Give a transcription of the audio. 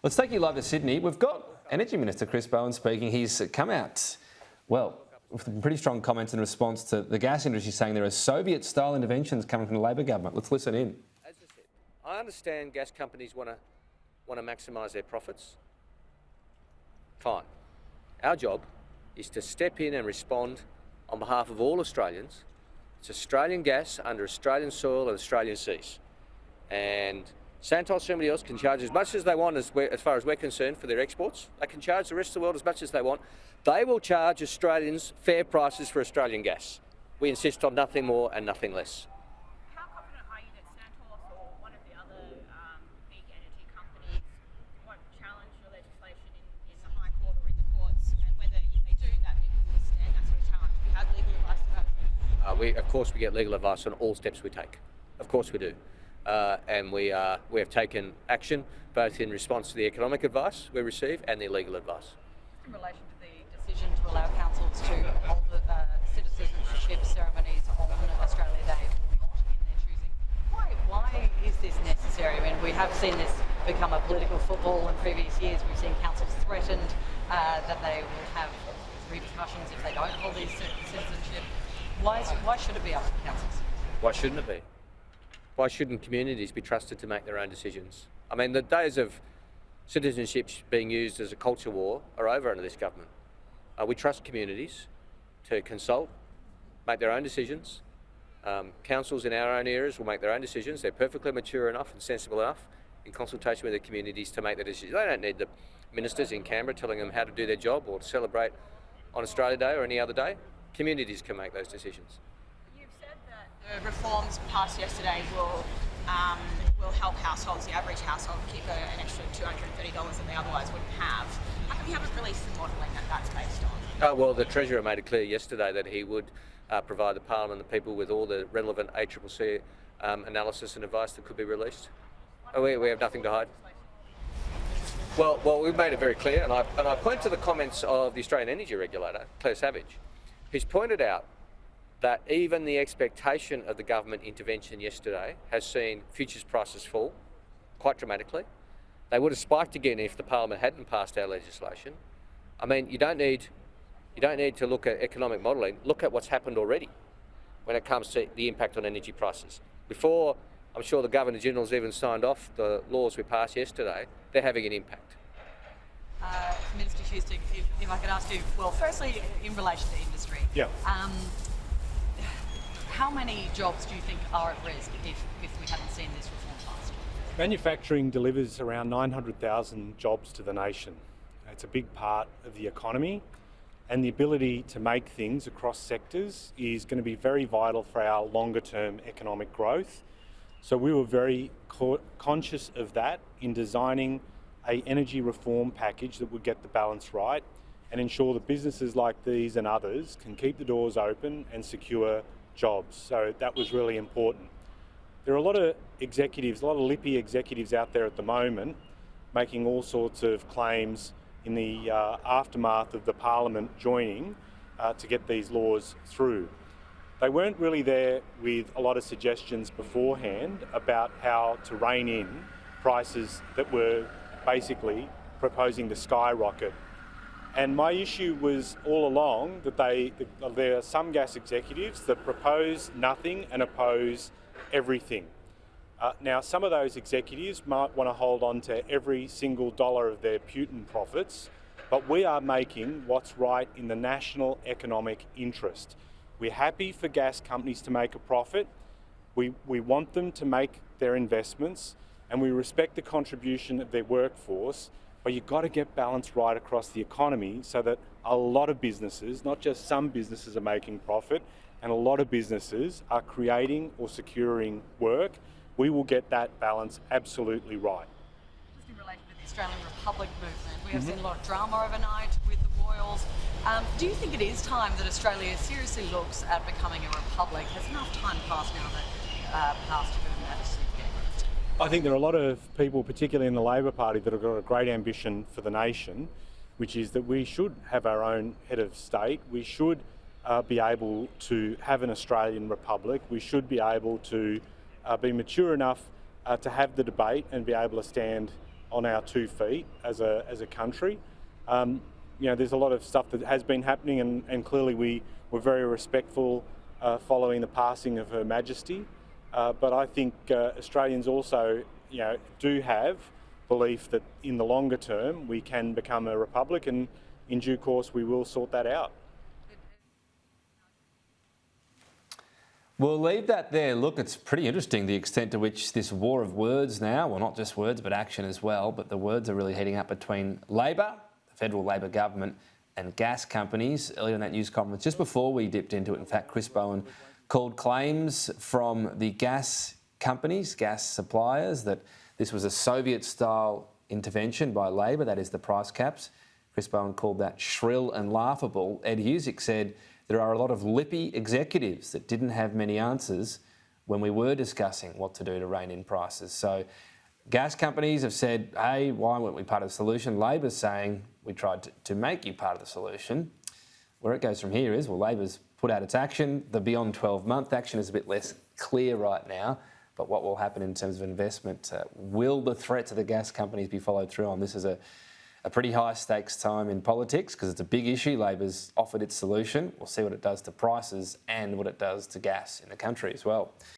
Let's take you live to Sydney. We've got Energy Minister Chris Bowen speaking. He's come out, well, with pretty strong comments in response to the gas industry saying there are Soviet-style interventions coming from the Labor government. Let's listen in. As I said, I understand gas companies want to maximise their profits. Fine. Our job is to step in and respond on behalf of all Australians. It's Australian gas under Australian soil and Australian seas. And Santos, somebody else, can charge as much as they want as far as we're concerned for their exports. They can charge the rest of the world as much as they want. They will charge Australians fair prices for Australian gas. We insist on nothing more and nothing less. How confident are you that Santos or one of the other big energy companies won't challenge your legislation in the High Court or in the courts, and whether if they do that they can withstand that sort of challenge? Have you had legal advice about it? Of course we get legal advice on all steps we take. Of course we do. And we have taken action both in response to the economic advice we receive and the legal advice. In relation to the decision to allow councils to hold the citizenship ceremonies on Australia Day or not in their choosing, why is this necessary? I mean, we have seen this become a political football in previous years. We've seen councils threatened that they will have repercussions if they don't hold these citizenship. Why should it be up to councils? Why shouldn't it be? Why shouldn't communities be trusted to make their own decisions? I mean, the days of citizenship being used as a culture war are over under this government. We trust communities to consult, make their own decisions. Councils in our own areas will make their own decisions. They're perfectly mature enough and sensible enough in consultation with the communities to make their decisions. They don't need the ministers in Canberra telling them how to do their job or to celebrate on Australia Day or any other day. Communities can make those decisions. The reforms passed yesterday will help households, the average household, keep an extra $230 that they otherwise wouldn't have. How come you haven't released the modelling that that's based on? Well, the Treasurer made it clear yesterday that he would provide the Parliament and the people with all the relevant ACCC analysis and advice that could be released. We have nothing to hide. Well, we've made it very clear, and I point to the comments of the Australian Energy Regulator, Claire Savage, who's pointed out that even the expectation of the government intervention yesterday has seen futures prices fall quite dramatically. They would have spiked again if the Parliament hadn't passed our legislation. I mean, you don't need to look at economic modelling. Look at what's happened already when it comes to the impact on energy prices. Before, I'm sure the Governor-General's even signed off the laws we passed yesterday, they're having an impact. Minister Houston, if I could ask you, well, firstly, in relation to industry. Yeah. How many jobs do you think are at risk if we haven't seen this reform passed? Manufacturing delivers around 900,000 jobs to the nation. It's a big part of the economy, and the ability to make things across sectors is going to be very vital for our longer term economic growth. So we were very conscious of that in designing an energy reform package that would get the balance right and ensure that businesses like these and others can keep the doors open and secure jobs. So that was really important. There are a lot of executives, a lot of lippy executives out there at the moment making all sorts of claims in the aftermath of the Parliament joining to get these laws through. They weren't really there with a lot of suggestions beforehand about how to rein in prices that were basically proposing to skyrocket. And my issue was all along that there are some gas executives that propose nothing and oppose everything. Now, some of those executives might want to hold on to every single dollar of their Putin profits, but we are making what's right in the national economic interest. We're happy for gas companies to make a profit. We want them to make their investments, and we respect the contribution of their workforce. But you've got to get balance right across the economy so that a lot of businesses, not just some businesses, are making profit, and a lot of businesses are creating or securing work. We will get that balance absolutely right. Just in relation to the Australian Republic movement, we have seen a lot of drama overnight with the royals. Do you think it is time that Australia seriously looks at becoming a republic? Has enough time passed now that past Her Majesty? I think there are a lot of people, particularly in the Labor Party, that have got a great ambition for the nation, which is that we should have our own head of state. We should be able to have an Australian republic. We should be able to be mature enough to have the debate and be able to stand on our 2 feet as a country. There's a lot of stuff that has been happening, and clearly we were very respectful following the passing of Her Majesty. But I think Australians also, do have belief that in the longer term we can become a republic, and in due course we will sort that out. We'll leave that there. Look, it's pretty interesting the extent to which this war of words now, well, not just words but action as well, but the words are really heating up between Labor, the federal Labor government, and gas companies. Earlier in that news conference, just before we dipped into it, in fact, Chris Bowen called claims from the gas companies, gas suppliers, that this was a Soviet-style intervention by Labor, that is the price caps. Chris Bowen called that shrill and laughable. Ed Husick said there are a lot of lippy executives that didn't have many answers when we were discussing what to do to rein in prices. So gas companies have said, hey, why weren't we part of the solution? Labor's saying we tried to make you part of the solution. Where it goes from here is, well, Labor's put out its action. The beyond 12-month action is a bit less clear right now, but what will happen in terms of investment? Will the threat to the gas companies be followed through on? This is a pretty high stakes time in politics because it's a big issue. Labor's offered its solution. We'll see what it does to prices and what it does to gas in the country as well.